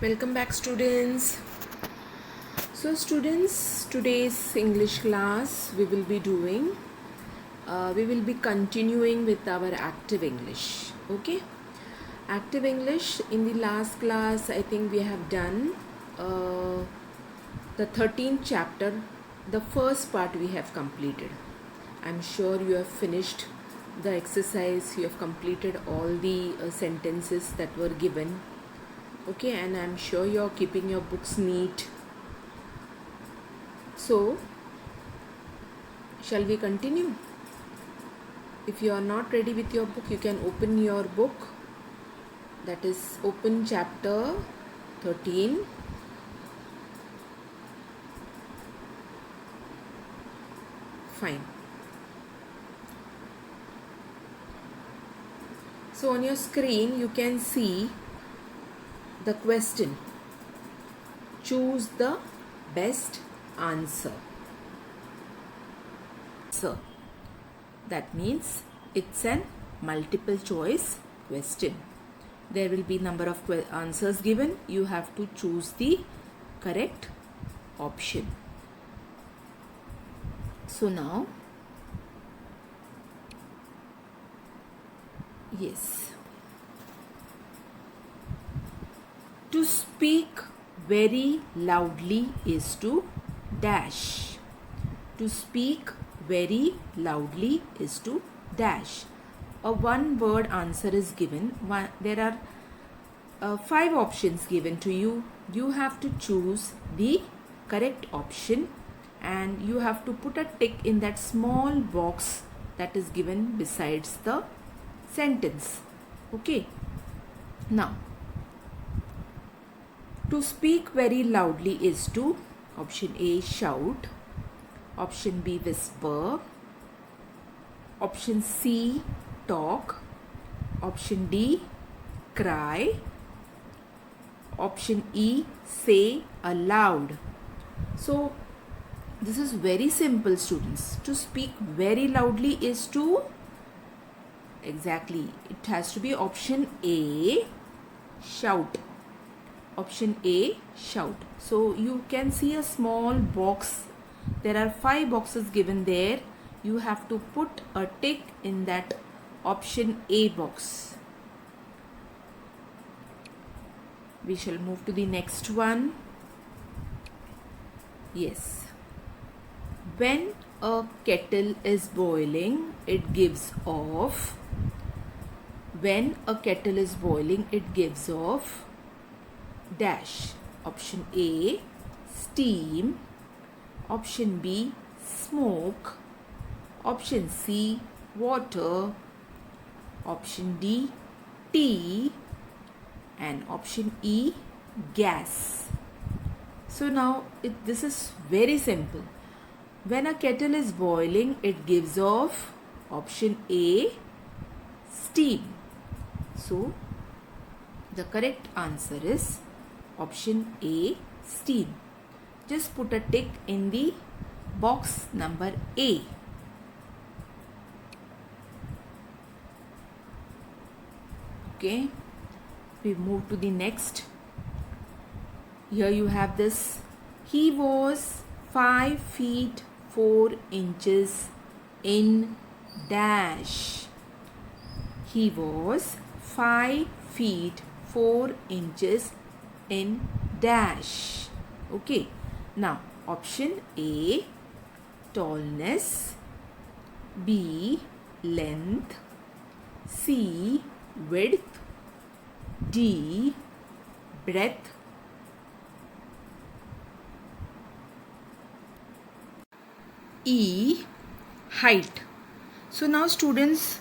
Welcome back, students. So students, today's English class we will be continuing with our active English. Okay, active English. In the last class I think we have done the 13th chapter. The first part we have completed. I'm sure you have finished the exercise. You have completed all the sentences that were given. Okay, and I'm sure you're keeping your books neat. So shall we continue? If you are not ready with your book, you can open your book, that is open chapter 13. Fine. So on your screen you can see the question. Choose the best answer. So that means it's an multiple choice question. There will be number of answers given. You have to choose the correct option. So now, yes. To speak very loudly is to dash. To speak very loudly is to dash. A one word answer is given. There are 5 options given to you. You have to choose the correct option and you have to put a tick in that small box that is given besides the sentence. Okay. Now, to speak very loudly is to option A, shout, option B, whisper, option C, talk, option D, cry, option E, say aloud. So this is very simple, students. To speak very loudly is to, exactly, it has to be option A, shout. Option A, shout. So you can see a small box. There are 5 boxes given there. You have to put a tick in that option A box. We shall move to the next one. Yes. When a kettle is boiling, it gives off. When a kettle is boiling, it gives off dash. Option A, steam. Option B, smoke. Option C, water. Option D, tea. And option E, gas. So now this is very simple. When a kettle is boiling, it gives off option A, steam. So the correct answer is option A, steam. Just put a tick in the box number A. Okay, we move to the next. Here you have this. He was 5 feet 4 inches in dash. He was 5 feet 4 inches in dash. Okay. Now, option A, tallness, B, length, C, width, D, breadth, E, height. So now, students,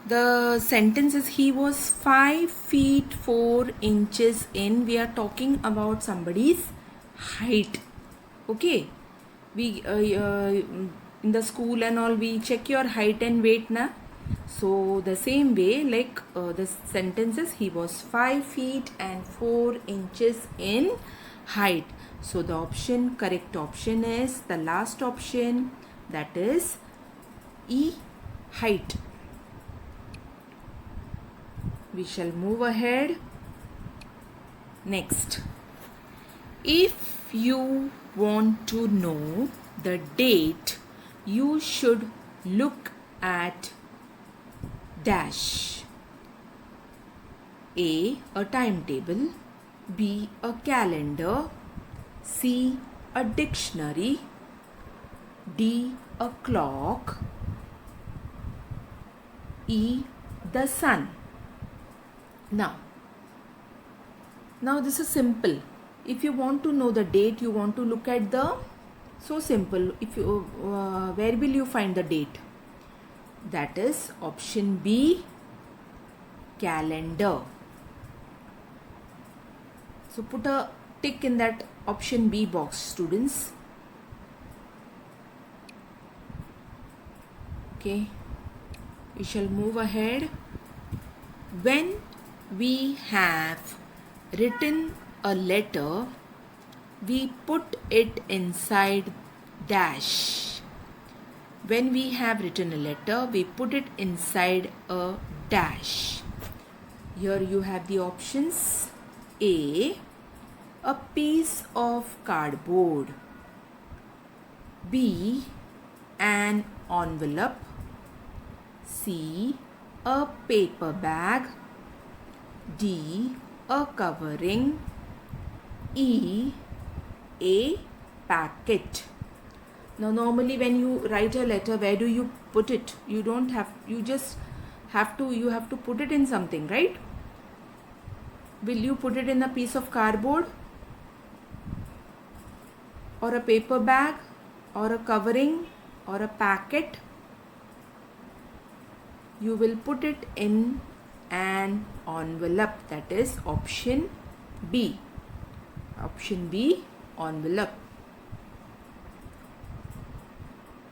the sentence is he was 5 feet 4 inches in. We are talking about somebody's height. Okay, we in the school and all we check your height and weight, na. So the same way, like the sentences, he was 5 feet and 4 inches in height. So the correct option is the last option, that is E, height. We shall move ahead. Next, If you want to know the date, you should look at dash. A timetable, B a calendar, C a dictionary, D a clock, E the sun. Now this is simple. If you want to know the date, you want to look at the, so simple. If you where will you find the date? That is option B, calendar. So put a tick in that option B box, students. Okay, we shall move ahead. When we have written a letter, we put it inside dash. When we have written a letter, we put it inside a dash. Here you have the options. A piece of cardboard. B, an envelope. C, a paper bag. D, a covering. E, a packet. Now normally when you write a letter, where do you put it? You don't have, you just have to, you have to put it in something, right? Will you put it in a piece of cardboard, or a paper bag, or a covering, or a packet? You will put it in an envelope. That is option B. Option B, envelope.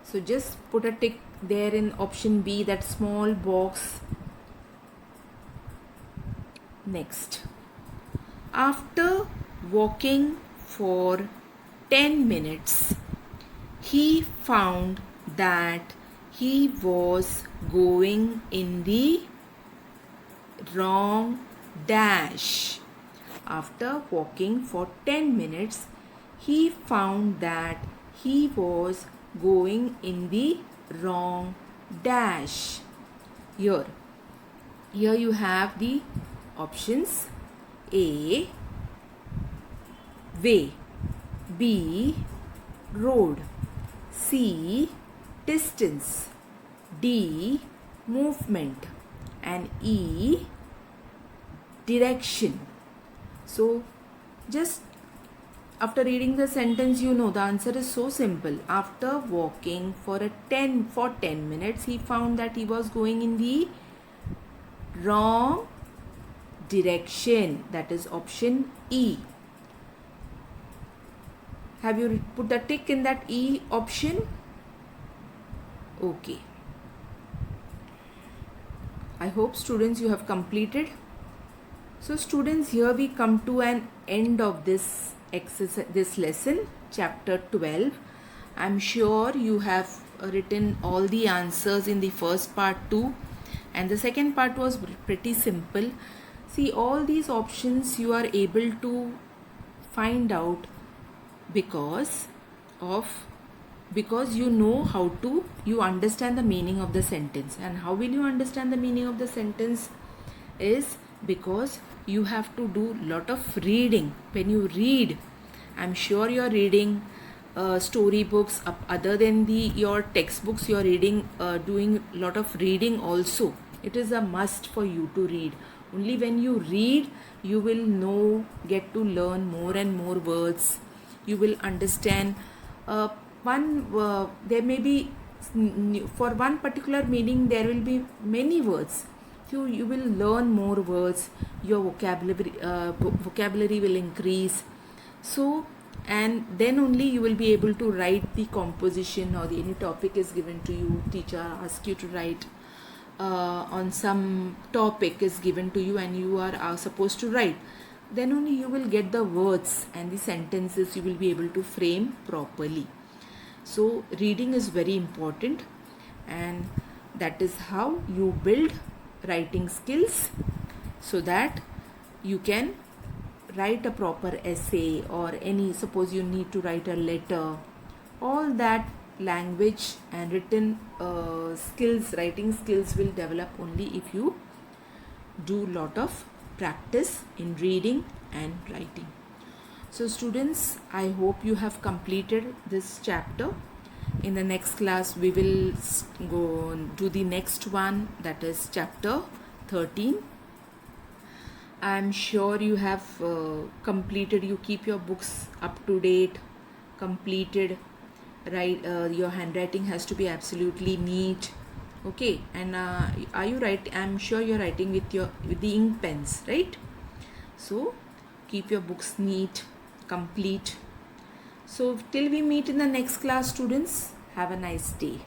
So just put a tick there in option B, that small box. Next, after walking for 10 minutes, he found that he was going in the wrong dash. After walking for 10 minutes, he found that he was going in the wrong dash. Here you have the options. A, way. B, road. C, distance. D, movement. And E, direction. So just after reading the sentence, you know the answer is so simple. After walking for 10 minutes, he found that he was going in the wrong direction. That is option E. Have you put the tick in that E option? Okay. I hope students you have completed. So students, here we come to an end of this exercise, this lesson, chapter 12. I'm sure you have written all the answers in the first part too, and the second part was pretty simple. See, all these options you are able to find out because you know how to, you understand the meaning of the sentence. And how will you understand the meaning of the sentence is because you have to do lot of reading. When you read, I'm sure you're reading storybooks other than your textbooks. You're reading, doing lot of reading also. It is a must for you to read. Only when you read, you will get to learn more and more words. You will understand there may be, for one particular meaning there will be many words. You will learn more words. Your vocabulary will increase. So, and then only you will be able to write the composition, or any topic is given to you. Teacher asks you to write on some topic is given to you, and you are supposed to write. Then only you will get the words and the sentences you will be able to frame properly. So reading is very important, and that is how you build writing skills, so that you can write a proper essay, or any, suppose you need to write a letter, all that language and written skills, writing skills will develop only if you do lot of practice in reading and writing. So students, I hope you have completed this chapter. In the next class we will go to the next one, that is chapter 13. I am sure you have completed, you keep your books up to date, completed, right? Your handwriting has to be absolutely neat. Okay, and are you right? I'm sure you're writing with the ink pens, right? So keep your books neat, complete. So till we meet in the next class, students, have a nice day.